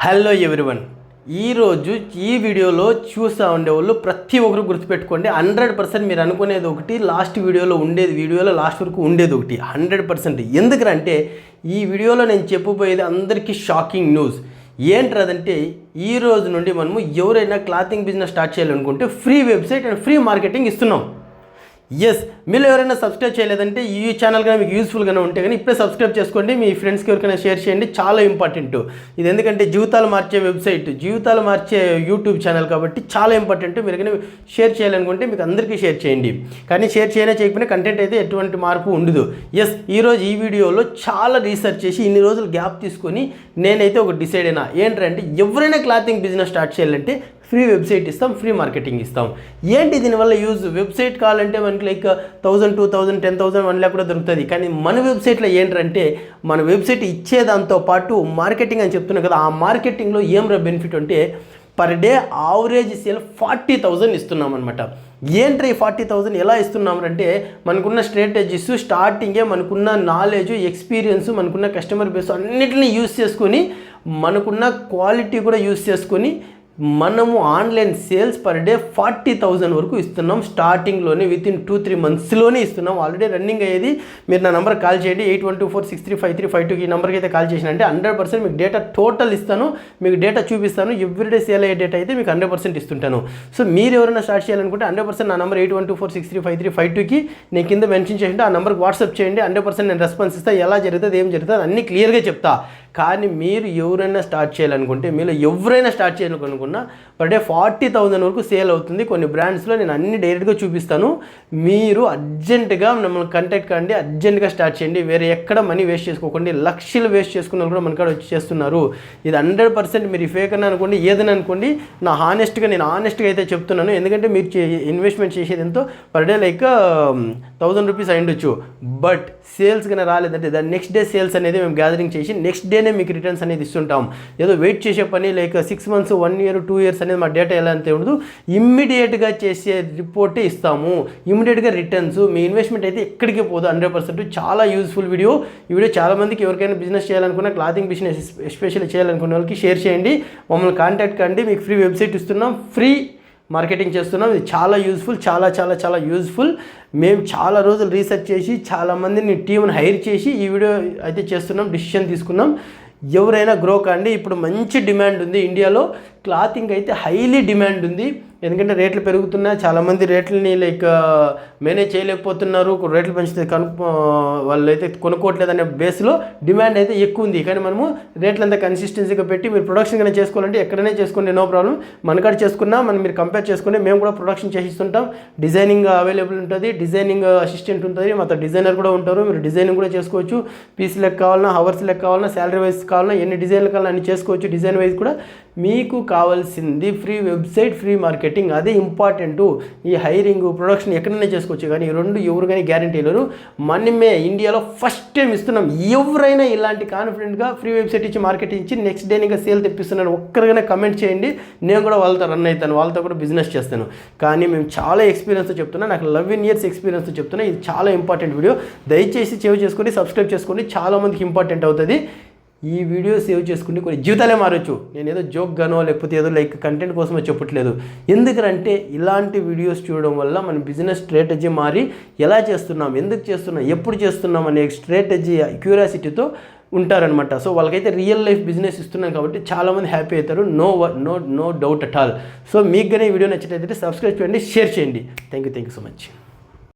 Hello everyone, ఈరోజు ఈ వీడియోలో చూస్తూ ఉండేవాళ్ళు ప్రతి ఒక్కరు గుర్తుపెట్టుకోండి. 100% మీరు అనుకునేది ఒకటి, లాస్ట్ వీడియోలో లాస్ట్ వరకు ఉండేది ఒకటి. 100% ఎందుకంటే ఈ వీడియోలో నేను చెప్పబోయేది అందరికీ షాకింగ్ న్యూస్. ఏంటంటే ఈ రోజు నుండి మనము ఎవరైనా క్లాతింగ్ బిజినెస్ స్టార్ట్ చేయాలనుకుంటే free website and free marketing ఇస్తున్నాం. ఎస్, మీరు ఎవరైనా సబ్స్క్రైబ్ చేయలేదంటే ఈ ఛానల్ కానీ మీకు యూస్ఫుల్గానే ఉంటే కానీ ఇప్పుడే సబ్స్క్రైబ్ చేసుకోండి, మీ ఫ్రెండ్స్కి ఎవరికైనా షేర్ చేయండి. చాలా ఇంపార్టెంట్ ఇది, ఎందుకంటే జీవితాలు మార్చే వెబ్సైట్, జీవితాలు మార్చే యూట్యూబ్ ఛానల్ కాబట్టి చాలా ఇంపార్టెంట్. మీరు కానీ షేర్ చేయాలనుకుంటే మీకు అందరికీ షేర్ చేయండి, కానీ షేర్ చేయకపోయినా కంటెంట్ అయితే ఎటువంటి మార్పు ఉండదు. ఎస్, ఈరోజు ఈ వీడియోలో చాలా రీసెర్చ్ చేసి ఇన్ని రోజులు గ్యాప్ తీసుకొని నేనైతే ఒక డిసైడ్ అయినా ఏంటంటే ఎవరైనా క్లాతింగ్ బిజినెస్ స్టార్ట్ చేయాలంటే ఫ్రీ వెబ్సైట్ ఇస్తాం, ఫ్రీ మార్కెటింగ్ ఇస్తాం. ఏంటి దీనివల్ల యూజ్? వెబ్సైట్ కావాలంటే మనకి లైక్ 1000, 2000, 10,000, 1 lakh కూడా దొరుకుతుంది. కానీ మన వెబ్సైట్లో ఏంటంటే మన వెబ్సైట్ ఇచ్చేదాంతో పాటు మార్కెటింగ్ అని చెప్తున్నాం కదా, ఆ మార్కెటింగ్లో ఏం బెనిఫిట్ అంటే పర్ డే యావరేజ్ సేల్ 40,000 ఇస్తున్నాం అనమాట. ఏంటి 40,000 ఎలా ఇస్తున్నాం అంటే మనకున్న స్ట్రాటజీస్, స్టార్టింగే మనకున్న నాలెడ్జ్, ఎక్స్పీరియన్స్, మనకున్న కస్టమర్ బేస్ అన్నిటిని యూజ్ చేసుకొని, మనకున్న క్వాలిటీ కూడా యూజ్ చేసుకొని మనము ఆన్లైన్ సేల్స్ పర్ డే 40,000 వరకు ఇస్తున్నాం. స్టార్టింగ్లోనే వితిన్ 2-3 మంత్స్లోనే ఇస్తున్నాం. ఆల్రెడీ రన్నింగ్ అయ్యేది. మీరు నా నెంబర్ కాల్ చేయండి, 8124635352. ఈ నెంబర్కి అయితే కాల్ చేసినంటే 100% మీకు డేటా టోటల్ ఇస్తాను, మీకు డేటా చూపిస్తాను. ఎవ్రీడే సేల్ అయ్యే డేటా అయితే మీకు 100% ఇస్తుంటాను. సో మీరు ఎవరైనా స్టార్ట్ చేయాలనుకుంటే 100% నా నెంబర్ 8124635352కి నేను కింద మెన్షన్ చేసింటే ఆ నెంబర్కి వాట్సాప్ చేయండి. 100% నేను రెస్పాన్స్ ఇస్తాను. ఎలా జరుగుతుంది, ఏం జరుగుతుంది అన్నీ క్లియర్గా చెప్తా. కానీ మీరు ఎవరైనా స్టార్ట్ చేయాలనుకుంటే, మీరు ఎవరైనా స్టార్ట్ చేయాలనుకున్నా పర్ డే 40,000 వరకు సేల్ అవుతుంది. కొన్ని బ్రాండ్స్లో నేను అన్ని డైరెక్ట్గా చూపిస్తాను. మీరు అర్జెంటుగా మమ్మల్ని కాంటాక్ట్ కండి, అర్జెంటుగా స్టార్ట్ చేయండి. వేరే ఎక్కడ మనీ వేస్ట్ చేసుకోకండి. లక్షలు వేస్ట్ చేసుకున్న కూడా మన కాడ వచ్చి చేస్తున్నారు. ఇది 100% మీరు ఫేక్ అని అనుకోండి, ఏదని అనుకోండి. నేను హానెస్ట్గా అయితే చెప్తున్నాను. ఎందుకంటే మీరు ఇన్వెస్ట్మెంట్ చేసేది ఎంతో పర్ డే లైక్ 1000 రూపీస్ అయ్యుండొచ్చు. బట్ సేల్స్ కానీ రాలేదంటే దాని నెక్స్ట్ డే సేల్స్ అనేది మేము గ్యాదరింగ్ చేసి నెక్స్ట్ డేనే మీకు రిటర్న్స్ అనేది ఇస్తుంటాం. ఏదో వెయిట్ చేసే పని లైక్ 6 months, 1 year, 2 years అనేది మా డేటా ఎలా అంతే ఉండదు. ఇమ్మీడియట్గా చేసే రిపోర్టే ఇస్తాము, ఇమ్మీడియట్గా రిటర్న్స్. మీ ఇన్వెస్ట్మెంట్ అయితే ఎక్కడికి పోదు. 100% చాలా యూస్ఫుల్ వీడియో. ఈ వీడియో చాలామందికి ఎవరికైనా బిజినెస్ చేయాలనుకున్నా, క్లాతింగ్ బిజినెస్ ఎస్పెషల్లీ చేయాలనుకున్న వాళ్ళకి షేర్ చేయండి. మమ్మల్ని కాంటాక్ట్ కండి. మీకు ఫ్రీ వెబ్సైట్ ఇస్తున్నాం, ఫ్రీ మార్కెటింగ్ చేస్తున్నాం. ఇది చాలా యూజ్ఫుల్, చాలా యూజ్ఫుల్. మేము చాలా రోజులు రీసెర్చ్ చేసి చాలామందిని టీంని హైర్ చేసి ఈ వీడియో అయితే చేస్తున్నాం, డిసిషన్ తీసుకున్నాం. ఎవరైనా గ్రో కండి. ఇప్పుడు మంచి డిమాండ్ ఉంది ఇండియాలో. క్లాతింగ్ అయితే హైలీ డిమాండ్ ఉంది, ఎందుకంటే రేట్లు పెరుగుతున్నాయి. చాలామంది రేట్లని లైక్ మేనేజ్ చేయలేకపోతున్నారు. రేట్లు పెంచితే వాళ్ళు అయితే కొనుక్కోవట్లేదు అనే బేస్లో డిమాండ్ అయితే ఎక్కువ ఉంది. కానీ మనము రేట్లు అంతా కన్సిస్టెన్సీగా పెట్టి మీరు ప్రొడక్షన్ కానీ చేసుకోవాలంటే ఎక్కడైనా చేసుకోండి, నో ప్రాబ్లం. మనకాడ చేసుకున్నా మీరు కంపేర్ చేసుకుని మేము కూడా ప్రొడక్షన్ చేసిస్తుంటాం. డిజైనింగ్ అవైలబుల్ ఉంటుంది, డిజైనింగ్ అసిస్టెంట్ ఉంటుంది, మాతో డిజైనర్ కూడా ఉంటారు. మీరు డిజైనింగ్ కూడా చేసుకోవచ్చు. పీస్ లెక్క కావాలన్నా, హవర్స్ లెక్క కావాలన్నా, శాలరీ వైజ్ కావాలన్నా, ఎన్ని డిజైన్లు కావాలన్నా అన్ని చేసుకోవచ్చు. డిజైన్ వైజ్ కూడా మీకు కావాల్సింది ఫ్రీ వెబ్సైట్, ఫ్రీ మార్కెటింగ్. అదే ఇంపార్టెంట్. ఈ హైరింగ్, ప్రొడక్షన్ ఎక్కడైనా చేసుకోవచ్చు, కానీ ఈ రెండు ఎవరు కానీ గ్యారంటీ లేరు. మనమే ఇండియాలో ఫస్ట్ టైం ఇస్తున్నాం. ఎవరైనా ఇలాంటి కాన్ఫిడెంట్గా ఫ్రీ వెబ్సైట్ ఇచ్చి, మార్కెటింగ్ ఇచ్చి నెక్స్ట్ డే ఇంకా సేల్ తెప్పిస్తున్నాను ఒక్కరికైనా కమెంట్ చేయండి. నేను కూడా వాళ్ళతో రన్ అవుతాను, వాళ్ళతో కూడా బిజినెస్ చేస్తాను. కానీ మేము చాలా ఎక్స్పీరియన్స్తో చెప్తున్నా, నాకు 11 years ఎక్స్పీరియన్స్తో చెప్తున్నా. ఇది చాలా ఇంపార్టెంట్ వీడియో. దయచేసి సేవ్ చేసుకోండి, సబ్స్క్రైబ్ చేసుకోండి. చాలామందికి ఇంపార్టెంట్ అవుతుంది. ఈ వీడియో సేవ్ చేసుకుంటే కొన్ని జీవితాలే మారచ్చు. నేను ఏదో జోక్గానో లేకపోతే ఏదో లైక్ కంటెంట్ కోసమో చెప్పట్లేదు. ఎందుకంటే ఇలాంటి వీడియోస్ చూడడం వల్ల మన బిజినెస్ స్ట్రాటజీ మారి ఎలా చేస్తున్నాం, ఎందుకు చేస్తున్నాం, ఎప్పుడు చేస్తున్నాం అనే స్ట్రాటజీ క్యూరియాసిటీతో ఉంటారనమాట. సో వాళ్ళకైతే రియల్ లైఫ్ బిజినెస్ ఇస్తున్నాం కాబట్టి చాలామంది హ్యాపీ అవుతారు. No doubt at all. So మీకు కానీ ఈ వీడియో నచ్చినట్లయితే సబ్స్క్రైబ్ చేయండి, షేర్ చేయండి. Thank you so much.